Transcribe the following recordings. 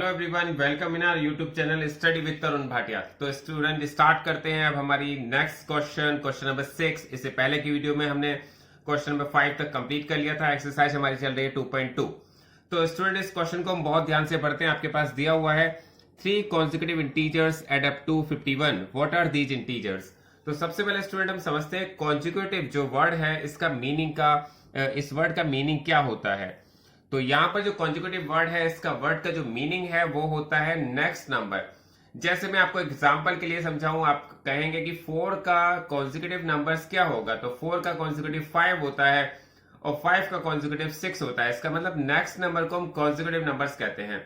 Everyone, welcome in our YouTube channel study with Tarun Bhatia. तो student start करते हैं अब हमारी नेक्स्ट क्वेश्चन नंबर 6। इससे पहले की वीडियो में हमने क्वेश्चन नंबर 5 तक कंप्लीट कर लिया था। एक्सरसाइज हमारी चल रही है 2.2। तो स्टूडेंट इस क्वेश्चन को हम बहुत ध्यान से पढ़ते हैं। आपके पास दिया हुआ है 3 consecutive integers add up to 51. What are these integers? तो सबसे पहले स्टूडेंट हम समझते हैं कॉन्जिक्यूटिव जो वर्ड है इसका मीनिंग का, इस वर्ड का मीनिंग क्या होता है। तो यहाँ पर जो कॉन्जिक्यूटिव वर्ड है इसका वर्ड का जो मीनिंग है वो होता है नेक्स्ट नंबर। जैसे मैं आपको एग्जांपल के लिए समझाऊं, आप कहेंगे कि 4 का कॉन्जिक्यूटिव नंबर्स क्या होगा, तो 4 का कॉन्जिक्यूटिव 5 होता है और 5 का कॉन्जिक्यूटिव 6 होता है। इसका मतलब नेक्स्ट नंबर को हम कॉन्जिक्यूटिव नंबर्स कहते हैं।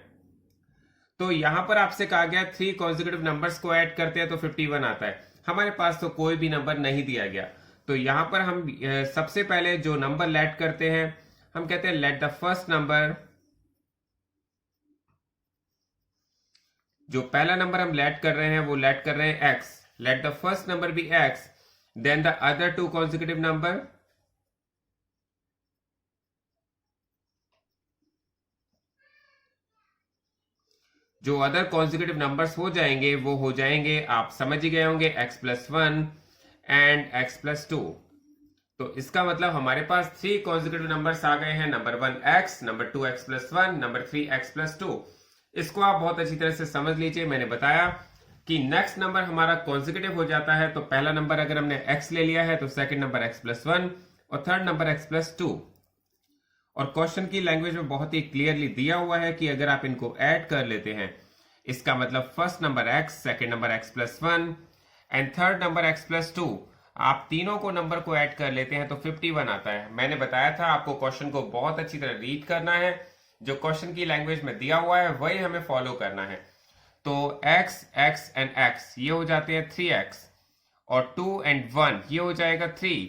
तो यहां पर आपसे कहा गया 3 कॉन्जिक्यूटिव नंबर्स को ऐड करते हैं तो 51 आता है। हमारे पास तो कोई भी नंबर नहीं दिया गया, तो यहां पर हम सबसे पहले जो नंबर लेट करते हैं हम कहते हैं लेट द फर्स्ट नंबर, जो पहला नंबर हम लेट कर रहे हैं वो लेट कर रहे हैं x। Let the first number be x, then the other 2 consecutive number, जो अदर कॉन्जिक्यूटिव नंबर्स हो जाएंगे वो हो जाएंगे, आप समझ ही गए होंगे, x+1 एंड x+2। तो इसका मतलब हमारे पास 3 कॉन्जिक्यूटिव नंबर्स आ गए हैं, number 1 x, number 2 x+1, number 3 x+2। इसको आप बहुत अच्छी तरह से समझ लीजिए। मैंने बताया कि नेक्स्ट नंबर हमारा कॉन्जिक्यूटिव हो जाता है, तो पहला नंबर अगर हमने x ले लिया है तो सेकंड नंबर x+1 और थर्ड नंबर x+2। और क्वेश्चन की लैंग्वेज में बहुत ही क्लियरली दिया हुआ है कि अगर आप इनको ऐड कर लेते हैं, इसका मतलब first number x, second number x+1 and third number x+2, आप तीनों को नंबर को ऐड कर लेते हैं तो 51 आता है। मैंने बताया था आपको क्वेश्चन को बहुत अच्छी तरह रीड करना है, जो क्वेश्चन की लैंग्वेज में दिया हुआ है वही हमें फॉलो करना है। तो x, x एंड x ये हो जाते हैं 3x और 2 एंड 1 ये हो जाएगा 3।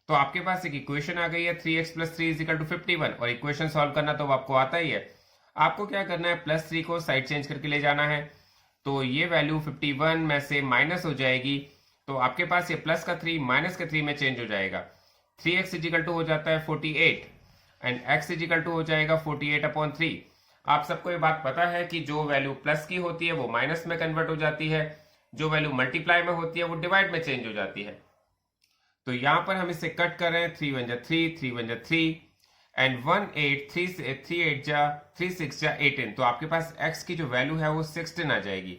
तो आपके पास एक इक्वेशन आ गई है 3x + 3 = 51। और इक्वेशन सॉल्व करना तो आपको आता ही है। आपको क्या करना है, +3 को साइड चेंज करके ले जाना है, तो ये वैल्यू 51 में से माइनस हो जाएगी, तो आपके पास ये प्लस का 3 माइनस के 3 में चेंज हो जाएगा। 3x = हो जाता है 48 एंड x = हो जाएगा 48/3। आप सबको ये बात पता है कि जो वैल्यू प्लस की होती है वो माइनस में कन्वर्ट हो जाती है, जो वैल्यू मल्टीप्लाई में होती है वो डिवाइड में चेंज हो जाती है। तो यहां पर हम इसे कट कर रहे हैं, 3 1 3, 3 1 3 एंड 1 8, 3 8 3 6 18। तो आपके पास x की जो वैल्यू है वो 16 आ जाएगी।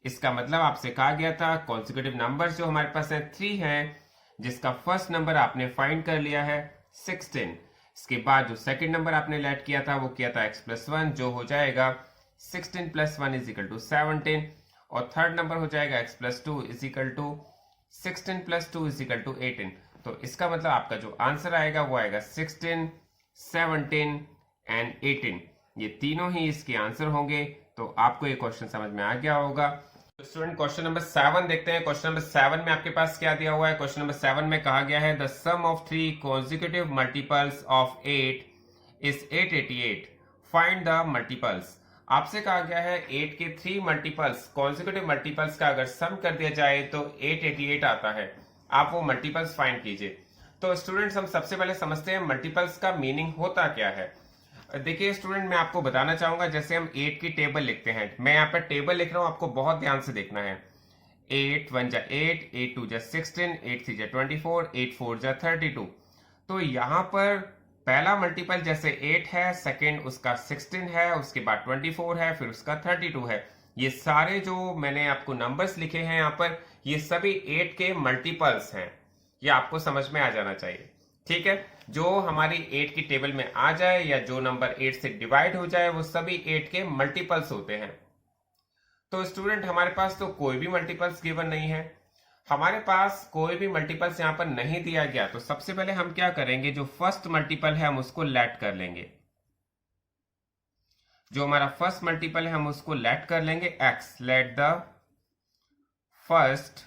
इसका मतलब आपसे कहा गया था कॉन्जिक्यूटिव नंबर्स जो हमारे पास है 3 हैं, जिसका फर्स्ट नंबर आपने फाइंड कर लिया है 16। इसके बाद जो सेकंड नंबर आपने लेट किया था वो किया था x+1, जो हो जाएगा 16 + 1 = 17, और थर्ड नंबर हो जाएगा x+2 = 16 + 2 = 18। तो इसका मतलब आपका जो आंसर आएगा वो आएगा 16, 17 एंड 18। ये तीनों ही इसके आंसर होंगे। तो आपको ये क्वेश्चन समझ में आ गया होगा। स्टूडेंट क्वेश्चन नंबर 7 देखते हैं। क्वेश्चन नंबर 7 में आपके पास क्या दिया हुआ है। क्वेश्चन नंबर 7 में कहा गया है the sum of 3 consecutive multiples of 8 is 888, find the multiples. आपसे कहा गया है 8 के 3 मल्टीपल्स, कॉन्जिक्यूटिव मल्टीपल्स का अगर सम कर दिया जाए तो 888 आता है। आप वो मल्टीपल्स फाइंड कीजिए। तो स्टूडेंट्स हम सबसे पहले समझते हैं मल्टीपल्स का मीनिंग होता क्या है। देखिए स्टूडेंट, मैं आपको बताना चाहूंगा, जैसे हम 8 की टेबल लिखते हैं, मैं यहाँ पर टेबल लिख रहा हूँ, आपको बहुत ध्यान से देखना है। 8 1 = 8, 8 2 = 16, 8 3 = 24, 8 4 = 32। तो यहाँ पर पहला मल्टीपल जैसे 8 है, सेकंड उसका 16 है, उसके बाद 24 है, फिर उसका 32 है। ये सारे जो मैंने आपको नंबर्स लिखे हैं यहाँ पर, ये सभी 8 के मल्टीपल्स हैं। ये आपको समझ में आ जाना चाहिए, ठीक है। जो हमारी 8 की टेबल में आ जाए या जो नंबर 8 से डिवाइड हो जाए वो सभी 8 के मल्टीपल्स होते हैं। तो स्टूडेंट हमारे पास तो कोई भी मल्टीपल्स गिवन नहीं है, हमारे पास कोई भी मल्टीपल्स यहां पर नहीं दिया गया। तो सबसे पहले हम क्या करेंगे, जो फर्स्ट मल्टीपल है हम उसको लेट कर लेंगे। जो हमारा फर्स्ट मल्टीपल है हम उसको लेट कर लेंगे x। Let the first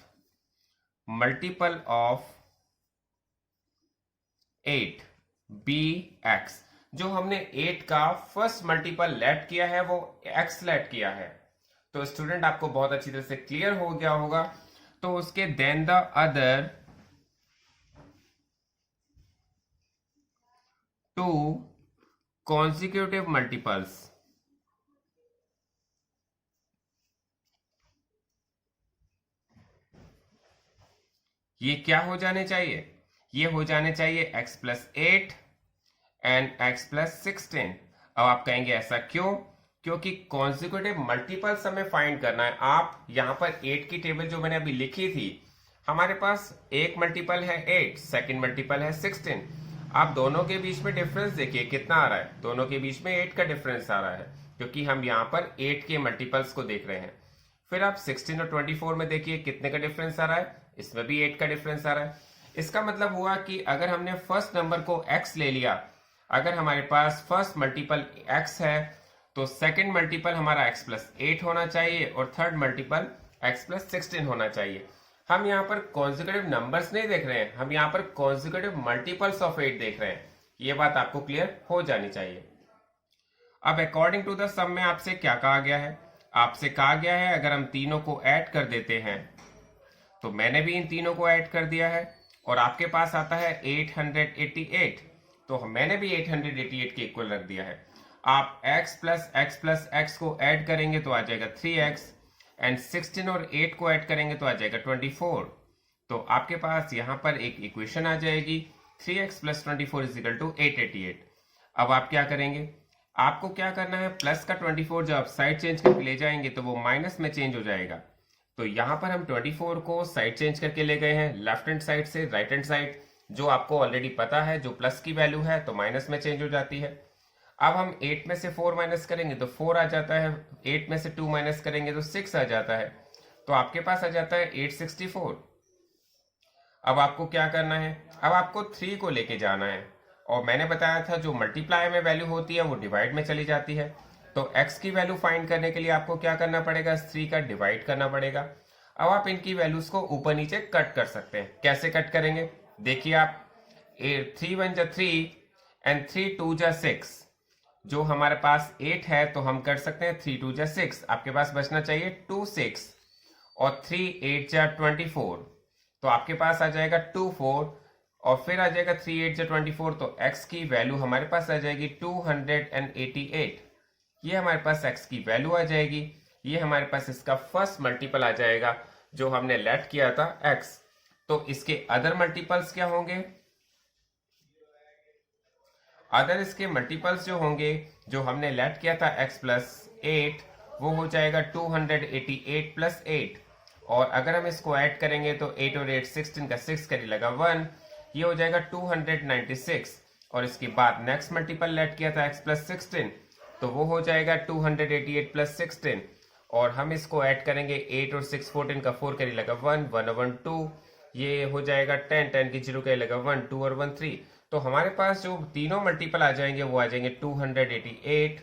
multiple of 8 be x। जो हमने 8 का फर्स्ट मल्टीपल लेट किया है वो x लेट किया है। तो स्टूडेंट आपको बहुत अच्छी तरह से क्लियर हो गया होगा। तो उसके then the other 2 consecutive multiples ये क्या हो जाने चाहिए? ये हो जाने चाहिए x+8 एंड x+16। अब आप कहेंगे ऐसा क्यों? क्योंकि कॉन्जिक्यूटिव मल्टीपल्स हमें फाइंड करना है। आप यहाँ पर 8 की टेबल जो मैंने अभी लिखी थी, हमारे पास एक मल्टीपल है 8, सेकंड मल्टीपल है 16। आप दोनों के बीच में डिफरेंस देखिए कितना आ रहा है। दोनों के बीच में 8 का डिफरेंस आ रहा है, क्योंकि हम यहाँ पर 8 के मल्टीपल्स को देख रहे हैं। फिर आप 16 और 24 में देखिए कितने का डिफरेंस आ रहा है, इसमें भी 8 का डिफरेंस आ रहा है। इसका मतलब हुआ कि अगर हमने फर्स्ट नंबर को x ले लिया, अगर हमारे पास फर्स्ट मल्टीपल x है, तो सेकंड मल्टीपल हमारा x+8 होना चाहिए और थर्ड मल्टीपल x+16 होना चाहिए। हम यहाँ पर कॉन्जिक्यूटिव नंबर्स नहीं देख रहे हैं, हम यहाँ पर कॉन्जिक्यूटिव मल्टीपल्स ऑफ 8 देख रहे हैं। ये बात आपको क्लियर हो जानी चाहिए। अब अकॉर्डिंग टू द सम में आपसे क्या कहा गया है? आपसे कहा गया है अगर हम तीनों को ऐड कर देते हैं, तो मैंने भी इन तीनों को ऐड कर दिया है और आपके पास आता है 888, तो मैंने भी 888 के इक्वल रख दिया है। आप x plus x plus x को ऐड करेंगे तो आ जाएगा 3x एंड 16 और 8 को ऐड करेंगे तो आ जाएगा 24। तो आपके पास यहाँ पर एक इक्वेशन आ जाएगी 3x plus 24 is equal to 888। अब आप क्या करेंगे? आपको क्या करना है, प्लस का 24 जब आप साइड चेंज करके ले जाएंगे तो वो माइनस में चेंज हो जाएगा। तो यहाँ पर हम 24 को साइड चेंज करके ले गए हैं लेफ्ट हैंड साइड से राइट हैंड साइड, जो आपको ऑलरेडी पता है, जो प्लस की वैल्यू है तो माइनस में चेंज हो जाती है। अब हम 8 में से 4 माइनस करेंगे तो 4 आ जाता है, 8 में से 2 माइनस करेंगे तो 6 आ जाता है, तो आपके पास आ जाता है 864। अब आपको क्या करना है? अब आपको 3 को लेके जाना है, और मैंने बताया था जो मल्टीप्लाई में वैल्यू होती है वो डिवाइड में चली जाती है। तो x की वैल्यू फाइंड करने के लिए आपको क्या करना पड़ेगा? 3 का डिवाइड करना पड़ेगा। अब आप इनकी वैल्यूज को ऊपर नीचे कट कर सकते हैं। कैसे कट करेंगे? देखिए आप, 3 1 जा 3 एंड 3 2 जा 6। जो हमारे पास 8 है तो हम कर सकते हैं 3 2 जा 6, आपके पास बचना चाहिए 2 6 और 3 8 जा 24, तो आपके पास आ जाएगा 2 4 और फिर आ जाएगा 3 8 जा 24, तो x की वैल्यू हमारे पास आ जाएगी 288। ये हमारे पास x की वैल्यू आ जाएगी। ये हमारे पास इसका फर्स्ट मल्टीपल आ जाएगा जो हमने लेट किया था x। तो इसके अदर मल्टीपल्स क्या होंगे? अदर इसके मल्टीपल्स जो होंगे, जो हमने लेट किया था x+8, वो हो जाएगा 288 + 8, और अगर हम इसको ऐड करेंगे तो 8 और 8 16 का 6 करी लगा 1, ये हो जाएगा 296। और इसके बाद नेक्स्ट मल्टीपल लेट किया था x+16, तो वो हो जाएगा 288 + 16, और हम इसको ऐड करेंगे 8 और 6 14 का 4 करी लगा 1 1 1 2, ये हो जाएगा 10 10 की 0 करी लगा 1 2 और 1 3। तो हमारे पास जो तीनों मल्टीपल आ जाएंगे वो आ जाएंगे 288,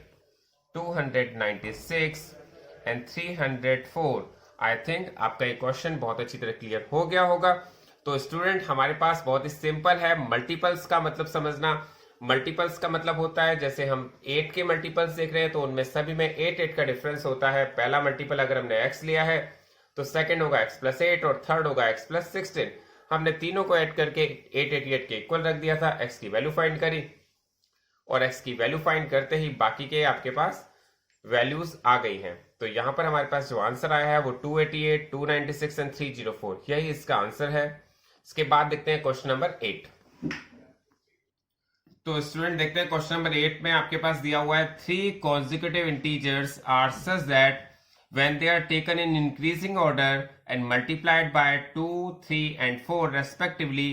296 एंड 304। आई थिंक आपका ये क्वेश्चन बहुत अच्छी तरह क्लियर हो गया होगा। तो स्टूडेंट, हमारे पास बहुत ही सिंपल है मल्टीपल्स का मतलब समझना। मल्टीपल्स का मतलब होता है, जैसे हम 8 के मल्टीपल्स देख रहे हैं तो उनमें सभी में 8 8 का डिफरेंस होता है। पहला मल्टीपल अगर हमने x लिया है तो सेकंड होगा x+8 और थर्ड होगा x+16। हमने तीनों को ऐड करके 888 के इक्वल रख दिया था, x की वैल्यू फाइंड करी, और x की वैल्यू फाइंड करते ही बाकी के आपके पास वैल्यूज आ गई हैं। तो यहां पर हमारे पास जो आंसर आया है वो 288, 296 एंड 304, यही इसका आंसर है। इसके बाद देखते हैं क्वेश्चन नंबर 8। तो स्टूडेंट देखते हैं क्वेश्चन नंबर 8 में आपके पास दिया हुआ है 3 consecutive integers are such that when they are taken in increasing order and multiplied by 2, 3 and 4 respectively,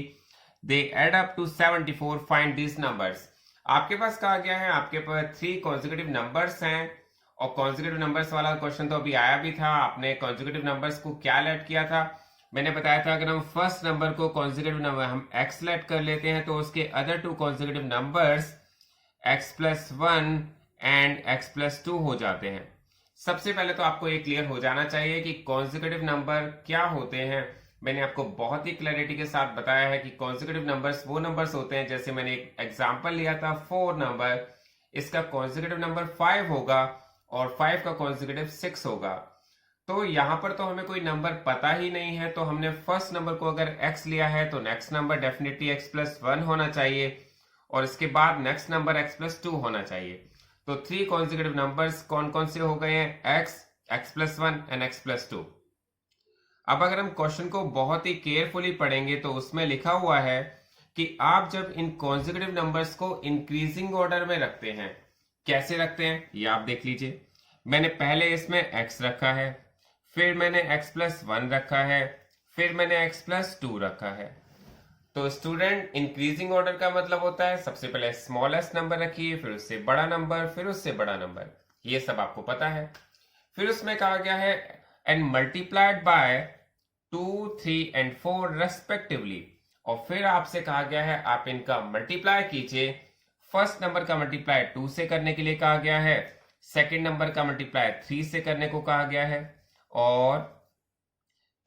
they add up to 74. Find these numbers. आपके पास कहा गया है आपके पास 3 consecutive numbers हैं, और consecutive numbers वाला क्वेश्चन तो अभी आया भी था। आपने consecutive numbers को क्या लेट किया था? मैंने बताया था अगर हम फर्स्ट नंबर को consecutive नंबर हम x लेट कर लेते हैं तो उसके other 2 consecutive numbers x+1 and x+2 हो जाते हैं। सबसे पहले तो आपको ये क्लियर हो जाना चाहिए कि कॉन्जिक्यूटिव नंबर क्या होते हैं। मैंने आपको बहुत ही क्लैरिटी के साथ बताया है कि कॉन्जिक्यूटिव नंबर्स वो नंबर्स होते हैं, जैसे मैंने एक एग्जांपल लिया था 4 नंबर, इसका कॉन्जिक्यूटिव नंबर 5 होगा और 5 का कॉन्जिक्यूटिव 6 होगा। तो यहाँ पर तो हमें कोई नंबर पता ही नहीं है, तो हमने फर्स्ट नंबर को अगर x लिया है तो नेक्स्ट नंबर डेफिनेटली x+1 होना चाहिए, और इसके बाद नेक्स्ट नंबर x+2 होना चाहिए। तो 3 consecutive numbers कौन कौन से हो गए हैं? x, x+1 and x+2। अब अगर हम क्वेश्चन को बहुत ही केयरफुली पढ़ेंगे तो उसमें लिखा हुआ है कि आप जब इन कॉन्जिक्यूटिव नंबर्स को इंक्रीजिंग ऑर्डर में रखते हैं, कैसे रखते हैं ये आप देख लीजिए। मैंने पहले इसमें x रखा है, फिर मैंने x+1 रखा है, फिर मैंने x+2 रखा है। तो स्टूडेंट, इंक्रीजिंग ऑर्डर का मतलब होता है सबसे पहले स्मॉलेस्ट नंबर रखिए, फिर उससे बड़ा नंबर, फिर उससे बड़ा नंबर, ये सब आपको पता है। फिर उसमें कहा गया है and multiplied by 2, 3 and 4 respectively, और फिर आपसे कहा गया है आप इनका मल्टीप्लाई कीजिए। फर्स्ट नंबर का मल्टीप्लाई 2 से करने के लिए कहा गया है, सेकंड नंबर का मल्टीप्लाई 3 से करने को कहा गया है, और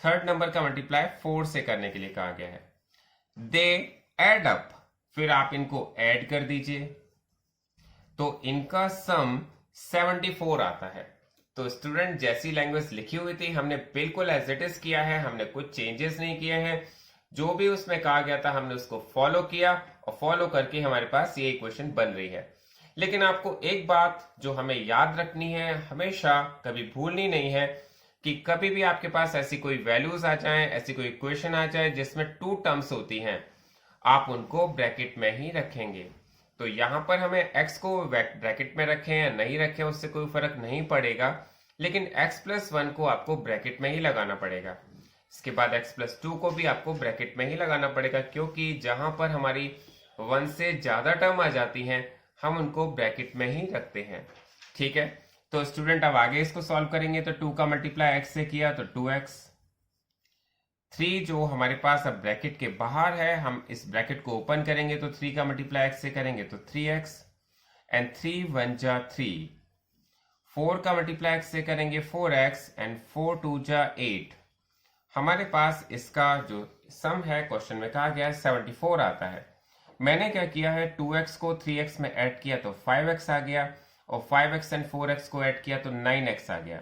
थर्ड नंबर का मल्टीप्लाई 4 से करने के लिए कहा गया है। दे एड अप, फिर आप इनको ऐड कर दीजिए तो इनका सम 74 आता है। तो स्टूडेंट, जैसी लैंग्वेज लिखी हुई थी हमने बिल्कुल एज इट इज किया है, हमने कुछ चेंजेस नहीं किए हैं। जो भी उसमें कहा गया था हमने उसको फॉलो किया, और फॉलो करके हमारे पास ये इक्वेशन बन रही है। लेकिन आपको एक बात जो हमें याद रखनी है, हमेशा कभी भूलनी नहीं है, कि कभी भी आपके पास ऐसी कोई वैल्यूज आ जाए, ऐसी कोई इक्वेशन आ जाए जिसमें 2 टर्म्स होती हैं, आप उनको ब्रैकेट में ही रखेंगे। तो यहां पर हमें x को ब्रैकेट में रखें या नहीं रखें उससे कोई फर्क नहीं पड़ेगा, लेकिन x+1 को आपको ब्रैकेट में ही लगाना पड़ेगा। इसके बाद x+2 को भी आपको ब्रैकेट में ही लगाना पड़ेगा, क्योंकि जहां पर हमारी 1 से ज्यादा टर्म आ जाती हैं हम उनको ब्रैकेट में ही रखते हैं। ठीक है, तो स्टूडेंट अब आगे इसको सॉल्व करेंगे तो 2 का मल्टीप्लाई x से किया तो 2x, 3 जो हमारे पास अब ब्रैकेट के बाहर है, हम इस ब्रैकेट को ओपन करेंगे तो 3 का मल्टीप्लाई x से करेंगे तो 3x, एंड 3 1 जा 3, 4 का मल्टीप्लाई x से करेंगे 4x, एंड 4 2 जा 8। हमारे पास इसका जो सम है क्वेश्चन में कहा गया है 74 आता है। मैंने क्या किया है, 2x को 3x में ऐड किया तो 5x आ गया, और 5x एंड 4x को ऐड किया तो 9x आ गया।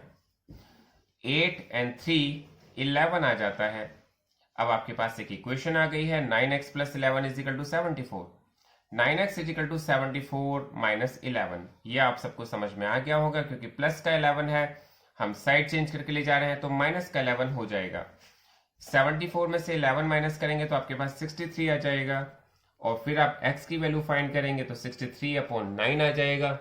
8 एंड 3 11 आ जाता है। अब आपके पास एक इक्वेशन आ गई है, 9x + 11 = 74। 9x = 74 - 11, ये आप सबको समझ में आ गया होगा, क्योंकि प्लस का 11 है, हम साइड चेंज करके ले जा रहे हैं तो माइनस का 11 हो जाएगा। 74 में से 11 माइनस करेंगे तो आपके पास 63 आ जाएगा, और फिर आप x की वैल्यू फाइंड करेंगे तो 63/9 आ जाएगा।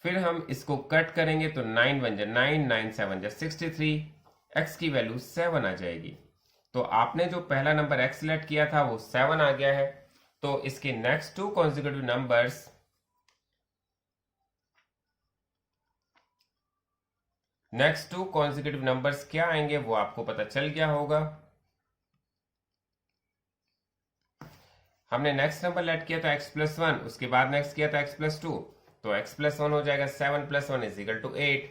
फिर हम इसको कट करेंगे तो 9 1 जा 9, 9 7 जा 63, x की वैल्यू 7 आ जाएगी। तो आपने जो पहला नंबर x सिलेक्ट किया था वो 7 आ गया है। तो इसके नेक्स्ट 2 कॉन्जिक्यूटिव नंबर्स क्या आएंगे वो आपको पता चल गया होगा। हमने नेक्स्ट नंबर लेट किया था x+1, उसके बाद नेक्स्ट किया था x+2, तो x+1 हो जाएगा 7 + 1 = 8,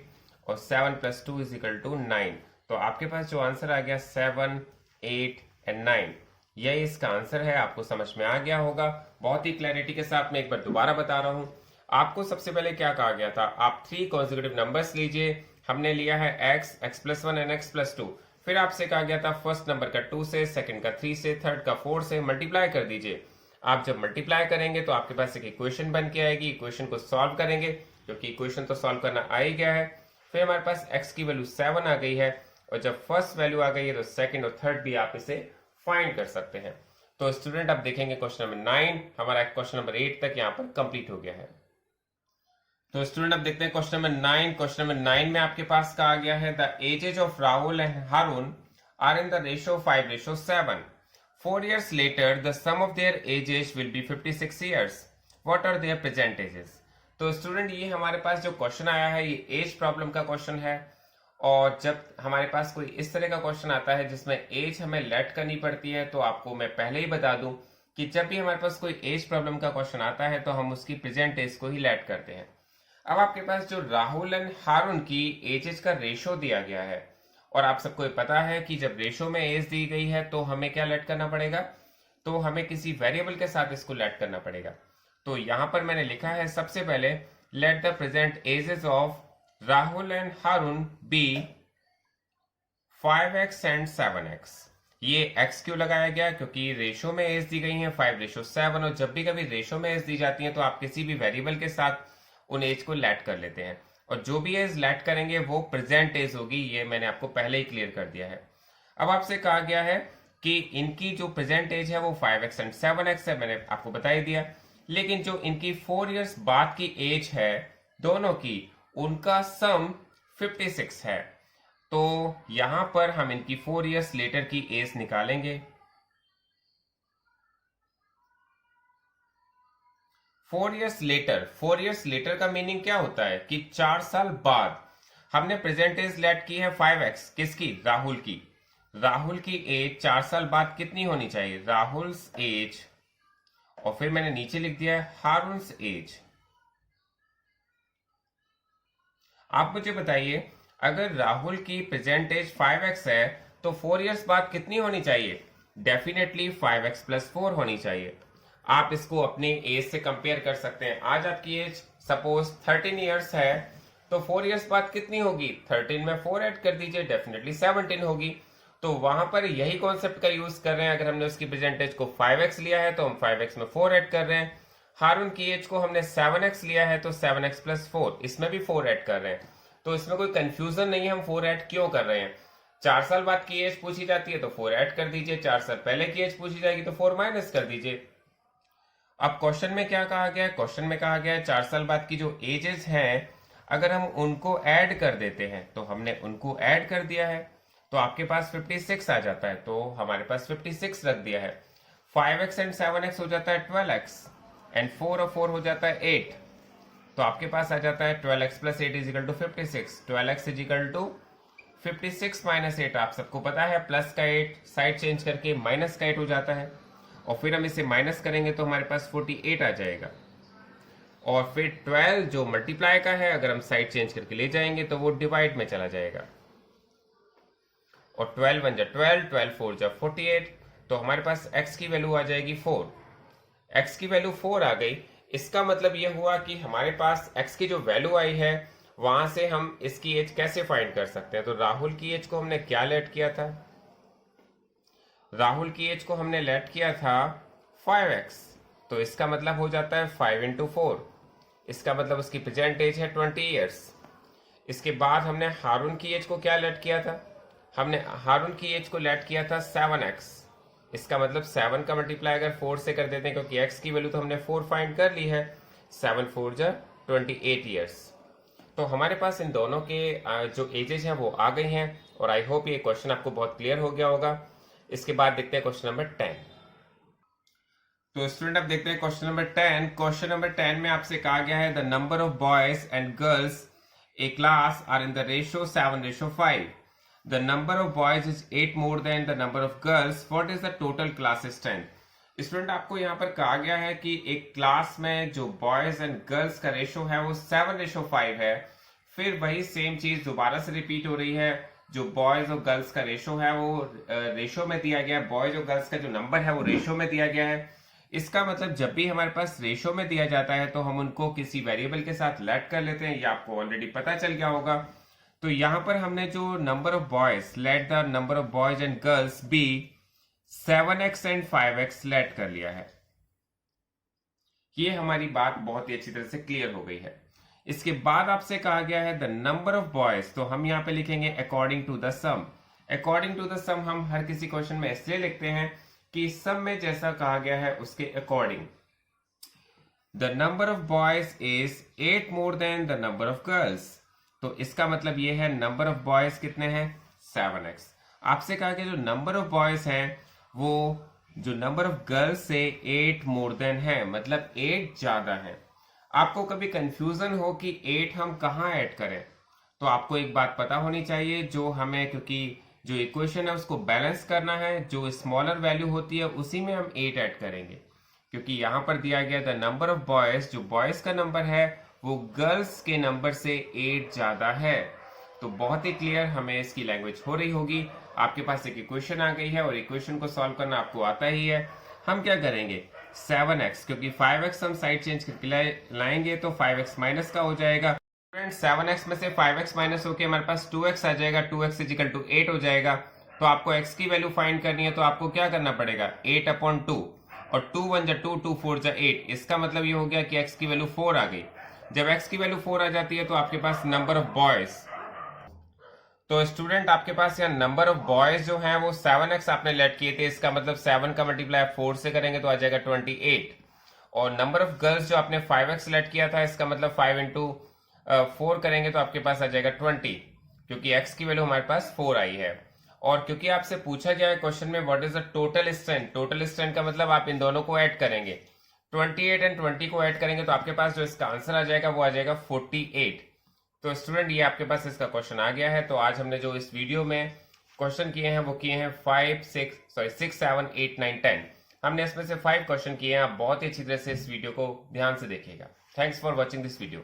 और 7 + 2 = 9। तो आपके पास जो आंसर आ गया 7, 8 एंड 9, यही इसका आंसर है। आपको समझ में आ गया होगा। बहुत ही क्लैरिटी के साथ मैं एक बार दोबारा बता रहा हूं। आपको सबसे पहले क्या कहा गया था, आप 3 कॉन्जिक्यूटिव नंबर्स लीजिए। हमने लिया है x, x+1 एंड x+2। फिर आपसे कहा गया था फर्स्ट नंबर का 2 से, सेकंड का 3 से, थर्ड का 4 से मल्टीप्लाई कर दीजिए। आप जब मल्टीप्लाई करेंगे तो आपके पास एक इक्वेशन बन के आएगी। इक्वेशन को सॉल्व करेंगे, क्योंकि इक्वेशन तो सॉल्व करना आ ही गया है। फिर हमारे पास x की वैल्यू 7 आ गई है, और जब फर्स्ट वैल्यू आ गई है तो सेकंड और थर्ड भी आप इसे फाइंड कर सकते हैं। तो स्टूडेंट अब देखेंगे क्वेश्चन नंबर 9, हमारा क्वेश्चन नंबर 8 तक यहाँ पर कंप्लीट हो गया है। तो स्टूडेंट अब देखते हैं क्वेश्चन नंबर 9। क्वेश्चन नंबर 9 में आपके पास कहा गया है the ages of Rahul and Haroon are in the ratio 5:7। 4 years later the sum of their ages will be 56 years. What are their present ages? तो स्टूडेंट ये हमारे पास जो क्वेश्चन आया है ये एज प्रॉब्लम का क्वेश्चन है। और जब हमारे पास कोई इस तरह का क्वेश्चन आता है जिसमें एज हमें लेट करनी पड़ती है, तो आपको मैं पहले ही बता दूं कि जब भी हमारे पास कोई एज प्रॉब्लम का क्वेश्चन आता है तो हम उसकी प्रेजेंट एज को ही लेट करते हैं। अब आपके पास जो राहुल एंड हारून की एजेस का रेशो दिया गया है, और आप सबको पता है कि जब रेशो में एज दी गई है तो हमें क्या लेट करना पड़ेगा, तो हमें किसी वेरिएबल के साथ इसको लेट करना पड़ेगा। तो यहां पर मैंने लिखा है सबसे पहले let the present ages of Rahul and Haroon be 5x and 7x। ये x क्यों लगाया गया, क्योंकि रेशो में एज दी गई है 5:7, और जब भी कभी रेशो में एज दी जाती है तो आप किसी भी वेरिएबल के साथ उन एज को लेट कर लेते हैं। और जो भी एज लेट करेंगे वो प्रेजेंट एज होगी, ये मैंने आपको पहले ही क्लियर कर दिया है। अब आपसे कहा गया है कि इनकी जो प्रेजेंट एज है वो 5x एंड 7x है, मैंने आपको बता ही दिया। लेकिन जो इनकी 4 इयर्स बाद की एज है दोनों की, उनका सम 56 है। तो यहां पर हम इनकी 4 इयर्स लेटर की एज निकालेंगे। 4 इयर्स लेटर, 4 इयर्स लेटर का मीनिंग क्या होता है कि 4 साल बाद। हमने प्रेजेंट एज लेट की है 5x, किसकी? राहुल की। राहुल की एज 4 साल बाद कितनी होनी चाहिए? राहुल्स एज, और फिर मैंने नीचे लिख दिया है हारून्स एज। आप मुझे बताइए, अगर राहुल की प्रेजेंट एज 5x है तो 4 इयर्स बाद कितनी होनी चाहिए? डेफिनेटली 5x प्लस 4 होनी चाहिए। आप इसको अपनी एज से कंपेयर कर सकते हैं। आज आपकी एज सपोज 13 इयर्स है, तो 4 इयर्स बाद कितनी होगी? 13 में 4 ऐड कर दीजिए, डेफिनेटली 17 होगी। तो वहां पर यही कॉन्सेप्ट का यूज कर रहे हैं। अगर हमने उसकी प्रेजेंटेज को 5x लिया है तो हम 5x में 4 ऐड कर रहे हैं। हारून की एज को हमने 7x लिया है तो 7x प्लस 4, इसमें भी 4 ऐड कर रहे हैं। तो इसमें कोई कंफ्यूजन नहीं है हम 4 ऐड क्यों कर रहे हैं। 4 साल बाद की एज पूछी जाती है तो 4 ऐड कर दीजिए, 4 साल पहले की एज पूछी जाएगी तो 4 माइनस कर दीजिए। अब क्वेश्चन में क्या कहा गया है? क्वेश्चन में कहा गया है 4 साल बाद की जो एजेस हैं, अगर हम उनको ऐड कर देते हैं, तो हमने उनको ऐड कर दिया है तो आपके पास 56 आ जाता है, तो हमारे पास 56 रख दिया है। 5x एंड 7x हो जाता है 12x, एंड 4 और 4 हो जाता है 8, तो आपके पास आ जाता है 12x plus 8 is equal to 56। 12x is equal to 56 minus 8, आप सबको पता है प्लस का 8 साइड चेंज करके माइनस का 8 हो जाता है, और फिर हम इसे माइनस करेंगे तो हमारे पास 48 आ जाएगा। और फिर 12 जो मल्टीप्लाई का है, अगर हम साइड चेंज करके ले जाएंगे तो वो डिवाइड में चला जाएगा, और 12 1 जा 12, 12 4 जा 48, तो हमारे पास x की वैल्यू आ जाएगी 4। x की वैल्यू 4 आ गई, इसका मतलब यह हुआ कि हमारे पास x की जो वैल्यू आई है वहां से हम इसकी एज कैसे फाइंड कर सकते हैं। तो राहुल की एज को हमने क्या लेट किया था? राहुल की एज को हमने लेट किया था 5x, तो इसका मतलब हो जाता है 5 इंटू 4, इसका मतलब उसकी प्रेजेंट एज है 20 ईयर्स। इसके बाद हमने हारून की एज को क्या लेट किया था? हमने हारून की एज को लेट किया था 7x, इसका मतलब 7 का मल्टीप्लाई अगर 4 से कर देते हैं, क्योंकि x की वैल्यू तो हमने 4 फाइंड कर ली है, 7 4 जा 28 ईयर्स। तो हमारे पास इन दोनों के जो एजेस हैं वो आ गई हैं, और आई होप ये क्वेश्चन आपको बहुत क्लियर हो गया होगा। इसके बाद देखते हैं क्वेश्चन नंबर 10। तो स्टूडेंट अब देखते हैं क्वेश्चन नंबर 10। क्वेश्चन नंबर 10 में आपसे कहा गया है the number of boys and girls a class are in the ratio 7:5। The number of boys is 8 more than the number of girls. What is the total class strength? Student आपको यहाँ पर कहा गया है कि एक क्लास में जो बॉयज एंड गर्ल्स का रेशो है वो 7:5 है। फिर वही सेम चीज दोबारा से रिपीट हो रही है, जो बॉयज और गर्ल्स का रेशो है वो रेशो में दिया गया है, बॉयज और गर्ल्स का जो नंबर है वो रेशो में दिया गया है। इसका मतलब जब भी हमारे पास रेशो में दिया जाता है तो हम उनको किसी वेरिएबल के साथ लेट कर लेते हैं, ये आपको ऑलरेडी पता चल गया होगा। तो यहां पर हमने जो number of boys, let the number of boys and girls be 7x and 5x let कर लिया है। ये हमारी बात बहुत ही अच्छी तरह से क्लियर हो गई है। इसके बाद आपसे कहा गया है द नंबर ऑफ बॉयज, तो हम यहां पे लिखेंगे according to the sum. According to the sum हम हर किसी क्वेश्चन में इसलिए लिखते हैं कि सम में जैसा कहा गया है उसके according. The number of boys is 8 more than the number of girls, तो इसका मतलब ये है नंबर ऑफ बॉयज कितने हैं? 7x। आपसे कहा कि जो नंबर ऑफ बॉयज हैं वो जो नंबर ऑफ गर्ल्स से 8 मोर देन है, मतलब 8 ज्यादा है। आपको कभी कंफ्यूजन हो कि 8 हम कहाँ ऐड करें, तो आपको एक बात पता होनी चाहिए, जो हमें, क्योंकि जो इक्वेशन है उसको बैलेंस करना है, जो स्मॉलर वैल्यू होती है उसी में हम 8 ऐड करेंगे, क्योंकि यहां पर दिया गया द नंबर ऑफ बॉयज, जो बॉयज का नंबर है वो गर्ल्स के नंबर से 8 ज्यादा है। तो बहुत ही क्लियर हमें इसकी लैंग्वेज हो रही होगी। आपके पास एक इक्वेशन आ गई है और इक्वेशन को सॉल्व करना आपको आता ही है। हम क्या करेंगे? 7x, क्योंकि 5x हम साइड चेंज करके लाएंगे तो 5x माइनस का हो जाएगा। फ्रेंड्स 7x में से 5x माइनस होके हमारे पास 2x आ जाएगा, 2x इज इक्वल टू 8 हो जाएगा। तो आपको x की वैल्यू फाइंड करनी है, तो आपको क्या करना पड़ेगा? 8/2, और 2 1 जा 2, 2 4 जा 8, इसका मतलब ये हो गया कि x की वैल्यू 4 आ गई। जब x की वैल्यू 4 आ जाती है तो आपके पास नंबर ऑफ बॉयज, तो स्टूडेंट आपके पास यहाँ नंबर ऑफ बॉयज जो हैं वो 7x आपने लेट किए थे, इसका मतलब 7 का मल्टीप्लाई 4 से करेंगे तो आ जाएगा 28। और नंबर ऑफ गर्ल्स जो आपने 5x लेट किया था, इसका मतलब 5 इंटू 4 करेंगे तो आपके पास आ जाएगा 20, क्योंकि x की वैल्यू हमारे पास 4 आई है। और क्योंकि आपसे पूछा गया है क्वेश्चन में what is the total strength, total strength का मतलब आप इन दोनों को ऐड करेंगे, 28 एंड 20 को ऐड करेंगे तो आपके पास जो इसका आंसर आ जाएगा वो आ जाएगा 48। तो स्टूडेंट ये आपके पास इसका क्वेश्चन आ गया है। तो आज हमने जो इस वीडियो में क्वेश्चन किए हैं वो किए हैं 6, 7, 8, 9, 10। हमने इसमें से 5 क्वेश्चन किए हैं। आप बहुत ही अच्छी तरह से इस वीडियो को ध्यान से देखिएगा। Thanks for watching this video.